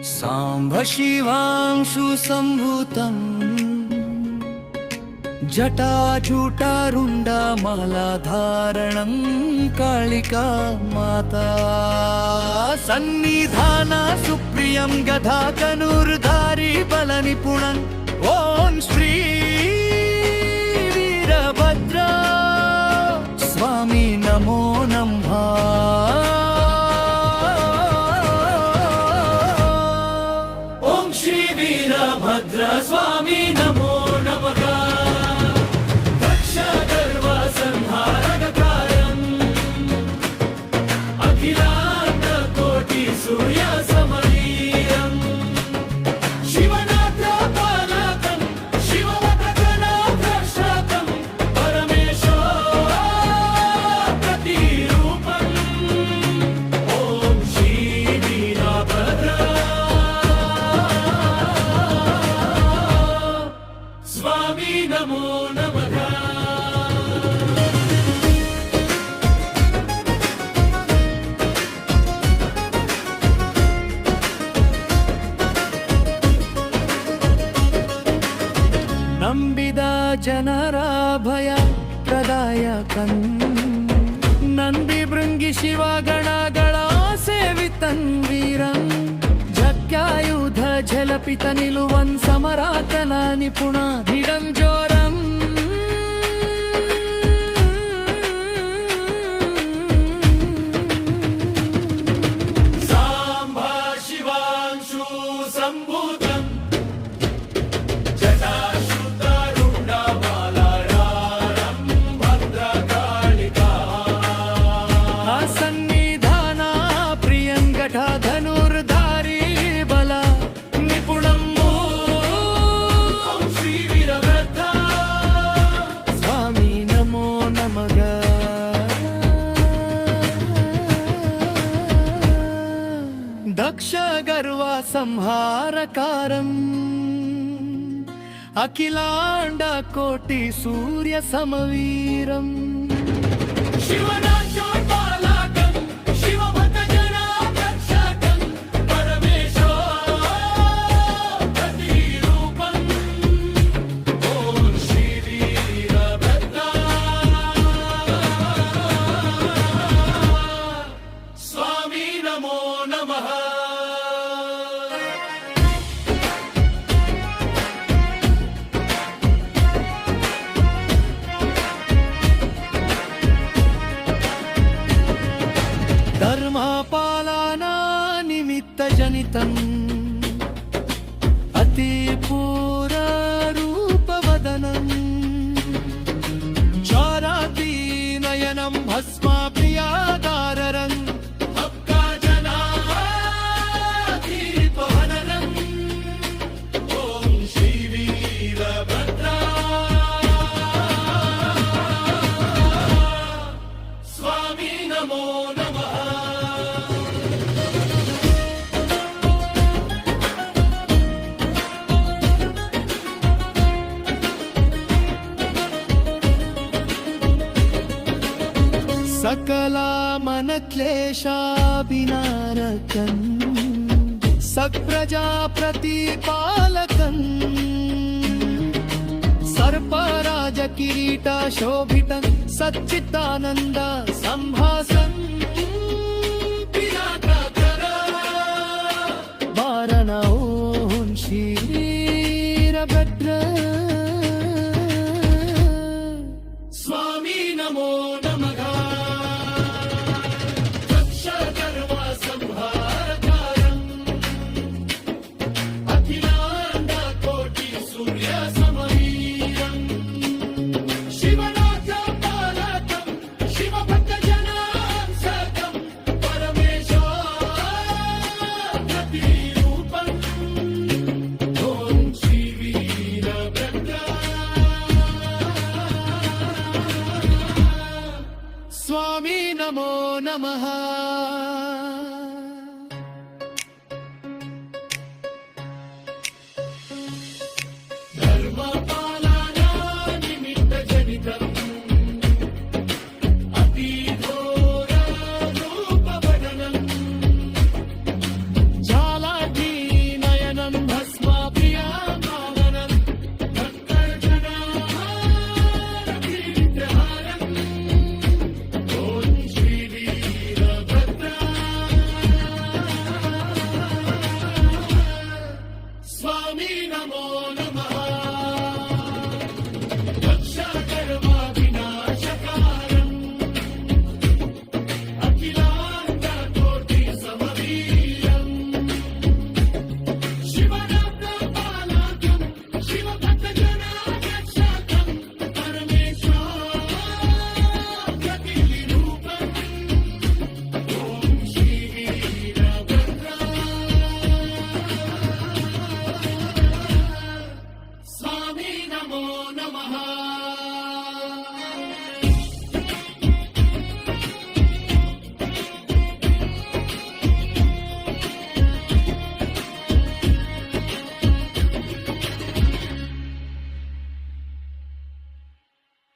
साम्ब शिवांशु सम्भूतम् जटाजूटारुण्डमालाधारणं कालिका माता सन्निधाना सुप्रियं गदाधनुर्धारी बलनिपुणं ॐ श्री वीरभद्रा स्वामी नमो नमः। ॐ श्री वीरभद्रा स्वामी नमो नमः। सूर्य समवीरं शिवनाथपालकं शिववदगणाभ्रष्टकं परमेशो प्रतिरूपम् ॐ श्री वीरभद्रा स्वामी नमो नमः। ನಂಬಿದ ಜನರ ಭಯ ಪ್ರದಾಯಕನ್ ನಂದಿ ಭೃಂಗಿ ಶಿವಗಣಗಳ ಸೇವಿತನ್ ವೀರನ್ ಜಕ್ಯಾಯುಧ ಝಲಪಿತ ನಿಲುವನ್ ಸಮರಾತನ ನಿಪುಣ ಧಿಡಂ ಜೋರಂ ಸಾಂಬ ಶಿವಾಂಶು ಸಂಭೂತಂ धनुर्धारी बल निपुणं श्री वीरभद्रा स्वामी नमो नमः। दक्ष गर्व संहारकारम् अखिलांड कोटि सूर्य समवीरम् शिवनाथपालकं शिववदगणाभ्रष्टकं परमेशो प्रतिरूपम् ॐ श्री वीरभद्रा स्वामी नमो नमः। धर्मपालना निमित्त जनितम् अतिपूर रूपवदनम् चाराति नयनं भस्मा प्रियादाररं हक्का जनादीपवदनम् ॐ श्री वीरभद्रा स्वामी नमो नमः। सकला मन क्लेशाभिनारकन् सप्रजा प्रतिपालकन् सर्पराज किरीट शोभितं सच्चिदानन्द संभासन् वारण ॐ श्री वीरभद्रा स्वामी नमो नमः। स्वामी नमो नमः।